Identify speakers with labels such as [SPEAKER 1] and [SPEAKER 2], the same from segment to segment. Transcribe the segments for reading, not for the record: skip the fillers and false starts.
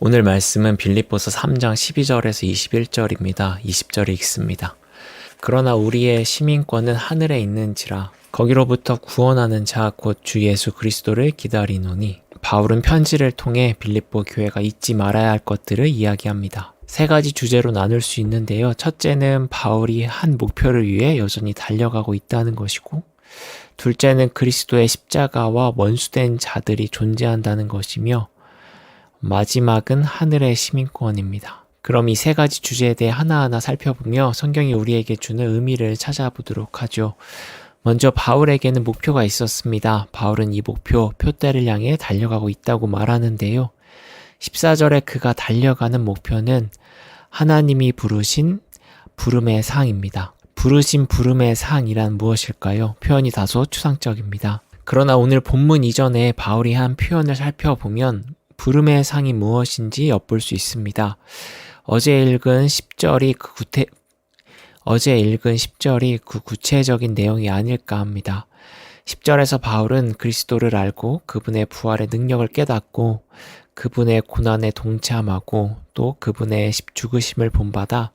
[SPEAKER 1] 오늘 말씀은 빌립보서 3장 12절에서 21절입니다. 20절에 읽습니다. 그러나 우리의 시민권은 하늘에 있는지라 거기로부터 구원하는 자 곧 주 예수 그리스도를 기다리노니. 바울은 편지를 통해 빌립보 교회가 잊지 말아야 할 것들을 이야기합니다. 세 가지 주제로 나눌 수 있는데요. 첫째는 바울이 한 목표를 위해 여전히 달려가고 있다는 것이고, 둘째는 그리스도의 십자가와 원수된 자들이 존재한다는 것이며, 마지막은 하늘의 시민권입니다. 그럼 이 세 가지 주제에 대해 하나하나 살펴보며 성경이 우리에게 주는 의미를 찾아보도록 하죠. 먼저 바울에게는 목표가 있었습니다. 바울은 이 표대를 향해 달려가고 있다고 말하는데요. 14절에 그가 달려가는 목표는 하나님이 부르신 부름의 상입니다. 부르신 부름의 상이란 무엇일까요? 표현이 다소 추상적입니다. 그러나 오늘 본문 이전에 바울이 한 표현을 살펴보면 부름의 상이 무엇인지 엿볼 수 있습니다. 어제 읽은 10절이 그 구체적인 내용이 아닐까 합니다. 10절에서 바울은 그리스도를 알고 그분의 부활의 능력을 깨닫고 그분의 고난에 동참하고 또 그분의 죽으심을 본받아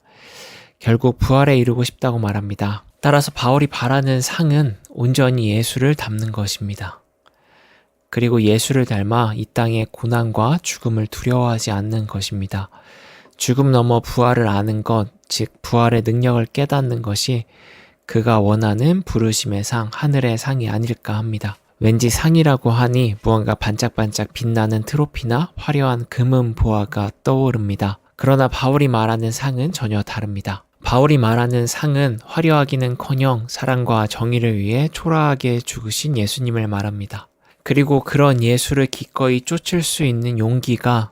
[SPEAKER 1] 결국 부활에 이르고 싶다고 말합니다. 따라서 바울이 바라는 상은 온전히 예수를 닮는 것입니다. 그리고 예수를 닮아 이 땅의 고난과 죽음을 두려워하지 않는 것입니다. 죽음 넘어 부활을 아는 것, 즉 부활의 능력을 깨닫는 것이 그가 원하는 부르심의 상, 하늘의 상이 아닐까 합니다. 왠지 상이라고 하니 무언가 반짝반짝 빛나는 트로피나 화려한 금은 보화가 떠오릅니다. 그러나 바울이 말하는 상은 전혀 다릅니다. 바울이 말하는 상은 화려하기는커녕 사랑과 정의를 위해 초라하게 죽으신 예수님을 말합니다. 그리고 그런 예수를 기꺼이 쫓을 수 있는 용기가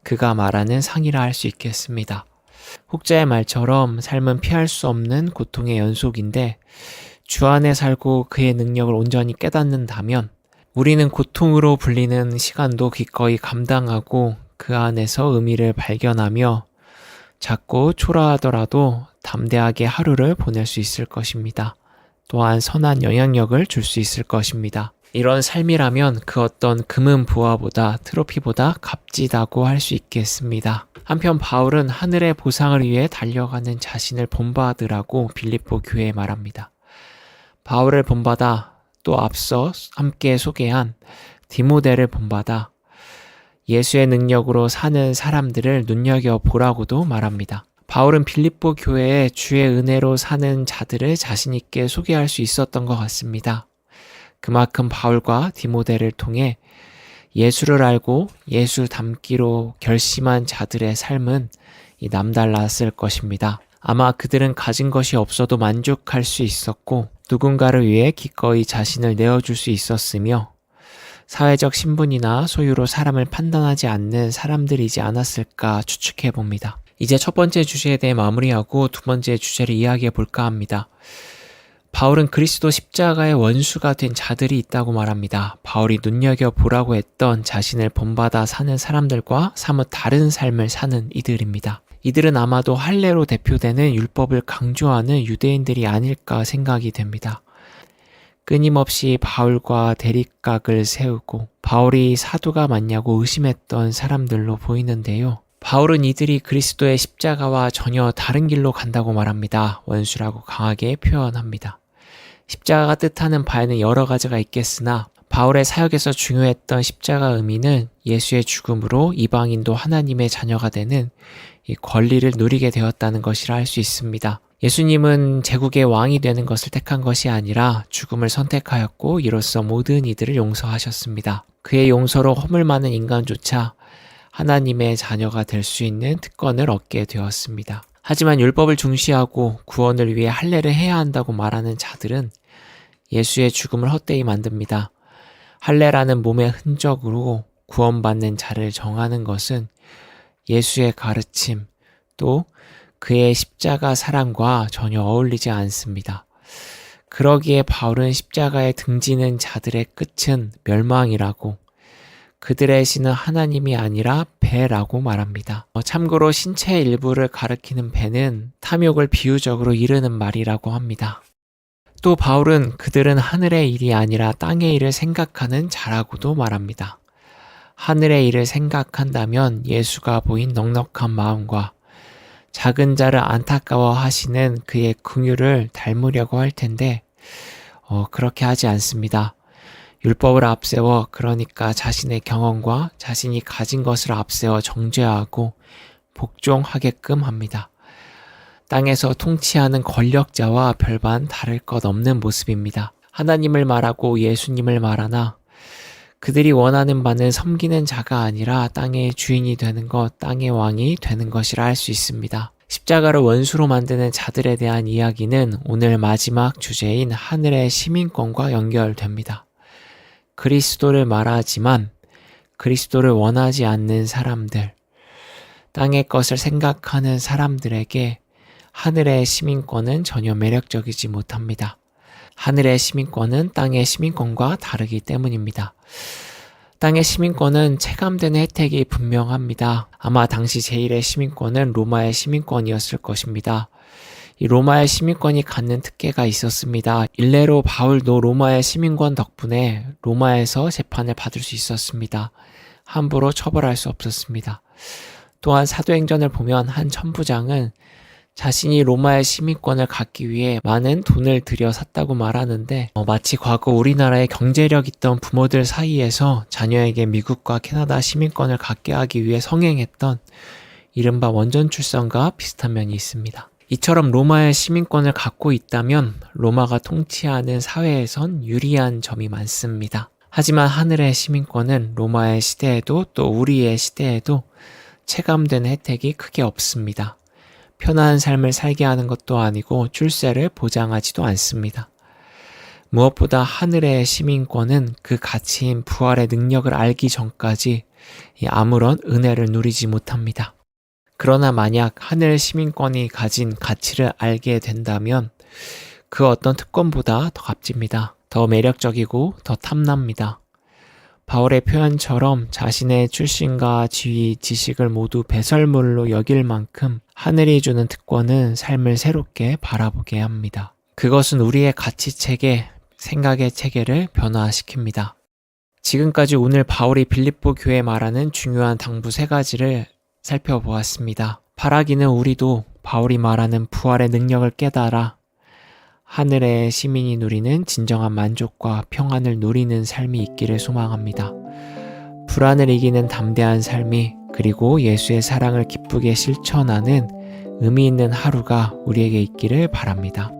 [SPEAKER 1] 그가 말하는 상이라 할 수 있겠습니다. 혹자의 말처럼 삶은 피할 수 없는 고통의 연속인데 주 안에 살고 그의 능력을 온전히 깨닫는다면 우리는 고통으로 불리는 시간도 기꺼이 감당하고 그 안에서 의미를 발견하며 작고 초라하더라도 담대하게 하루를 보낼 수 있을 것입니다. 또한 선한 영향력을 줄 수 있을 것입니다. 이런 삶이라면 그 어떤 금은 보화보다 트로피보다 값지다고 할 수 있겠습니다. 한편 바울은 하늘의 보상을 위해 달려가는 자신을 본받으라고 빌립보 교회에 말합니다. 바울을 본받아 또 앞서 함께 소개한 디모데를 본받아 예수의 능력으로 사는 사람들을 눈여겨보라고도 말합니다. 바울은 빌립보 교회에 주의 은혜로 사는 자들을 자신 있게 소개할 수 있었던 것 같습니다. 그만큼 바울과 디모데를 통해 예수를 알고 예수 닮기로 결심한 자들의 삶은 남달랐을 것입니다. 아마 그들은 가진 것이 없어도 만족할 수 있었고 누군가를 위해 기꺼이 자신을 내어줄 수 있었으며 사회적 신분이나 소유로 사람을 판단하지 않는 사람들이지 않았을까 추측해 봅니다. 이제 첫 번째 주제에 대해 마무리하고 두 번째 주제를 이야기해 볼까 합니다. 바울은 그리스도 십자가의 원수가 된 자들이 있다고 말합니다. 바울이 눈여겨보라고 했던 자신을 본받아 사는 사람들과 사뭇 다른 삶을 사는 이들입니다. 이들은 아마도 할례로 대표되는 율법을 강조하는 유대인들이 아닐까 생각이 됩니다. 끊임없이 바울과 대립각을 세우고 바울이 사도가 맞냐고 의심했던 사람들로 보이는데요. 바울은 이들이 그리스도의 십자가와 전혀 다른 길로 간다고 말합니다. 원수라고 강하게 표현합니다. 십자가가 뜻하는 바에는 여러 가지가 있겠으나 바울의 사역에서 중요했던 십자가 의미는 예수의 죽음으로 이방인도 하나님의 자녀가 되는 이 권리를 누리게 되었다는 것이라 할 수 있습니다. 예수님은 제국의 왕이 되는 것을 택한 것이 아니라 죽음을 선택하였고 이로써 모든 이들을 용서하셨습니다. 그의 용서로 허물 많은 인간조차 하나님의 자녀가 될 수 있는 특권을 얻게 되었습니다. 하지만 율법을 중시하고 구원을 위해 할례를 해야 한다고 말하는 자들은 예수의 죽음을 헛되이 만듭니다. 할례라는 몸의 흔적으로 구원받는 자를 정하는 것은 예수의 가르침 또 그의 십자가 사랑과 전혀 어울리지 않습니다. 그러기에 바울은 십자가에 등지는 자들의 끝은 멸망이라고 그들의 신은 하나님이 아니라 배라고 말합니다. 참고로 신체의 일부를 가리키는 배는 탐욕을 비유적으로 이르는 말이라고 합니다. 또 바울은 그들은 하늘의 일이 아니라 땅의 일을 생각하는 자라고도 말합니다. 하늘의 일을 생각한다면 예수가 보인 넉넉한 마음과 작은 자를 안타까워 하시는 그의 긍휼을 닮으려고 할 텐데 그렇게 하지 않습니다. 율법을 앞세워, 그러니까 자신의 경험과 자신이 가진 것을 앞세워 정죄하고 복종하게끔 합니다. 땅에서 통치하는 권력자와 별반 다를 것 없는 모습입니다. 하나님을 말하고 예수님을 말하나 그들이 원하는 바는 섬기는 자가 아니라 땅의 주인이 되는 것, 땅의 왕이 되는 것이라 할 수 있습니다. 십자가를 원수로 만드는 자들에 대한 이야기는 오늘 마지막 주제인 하늘의 시민권과 연결됩니다. 그리스도를 말하지만 그리스도를 원하지 않는 사람들, 땅의 것을 생각하는 사람들에게 하늘의 시민권은 전혀 매력적이지 못합니다. 하늘의 시민권은 땅의 시민권과 다르기 때문입니다. 땅의 시민권은 체감되는 혜택이 분명합니다. 아마 당시 제1의 시민권은 로마의 시민권이었을 것입니다. 이 로마의 시민권이 갖는 특혜가 있었습니다. 일례로 바울도 로마의 시민권 덕분에 로마에서 재판을 받을 수 있었습니다. 함부로 처벌할 수 없었습니다. 또한 사도행전을 보면 한 천부장은 자신이 로마의 시민권을 갖기 위해 많은 돈을 들여 샀다고 말하는데 마치 과거 우리나라의 경제력 있던 부모들 사이에서 자녀에게 미국과 캐나다 시민권을 갖게 하기 위해 성행했던 이른바 원전 출산과 비슷한 면이 있습니다. 이처럼 로마의 시민권을 갖고 있다면 로마가 통치하는 사회에선 유리한 점이 많습니다. 하지만 하늘의 시민권은 로마의 시대에도 또 우리의 시대에도 체감되는 혜택이 크게 없습니다. 편안한 삶을 살게 하는 것도 아니고 출세를 보장하지도 않습니다. 무엇보다 하늘의 시민권은 그 가치인 부활의 능력을 알기 전까지 아무런 은혜를 누리지 못합니다. 그러나 만약 하늘 시민권이 가진 가치를 알게 된다면 그 어떤 특권보다 더 값집니다. 더 매력적이고 더 탐납니다. 바울의 표현처럼 자신의 출신과 지위, 지식을 모두 배설물로 여길 만큼 하늘이 주는 특권은 삶을 새롭게 바라보게 합니다. 그것은 우리의 가치체계, 생각의 체계를 변화시킵니다. 지금까지 오늘 바울이 빌립보 교회에 말하는 중요한 당부 3가지를 살펴보았습니다. 바라기는 우리도 바울이 말하는 부활의 능력을 깨달아 하늘의 시민이 누리는 진정한 만족과 평안을 누리는 삶이 있기를 소망합니다. 불안을 이기는 담대한 삶이, 그리고 예수의 사랑을 기쁘게 실천하는 의미 있는 하루가 우리에게 있기를 바랍니다.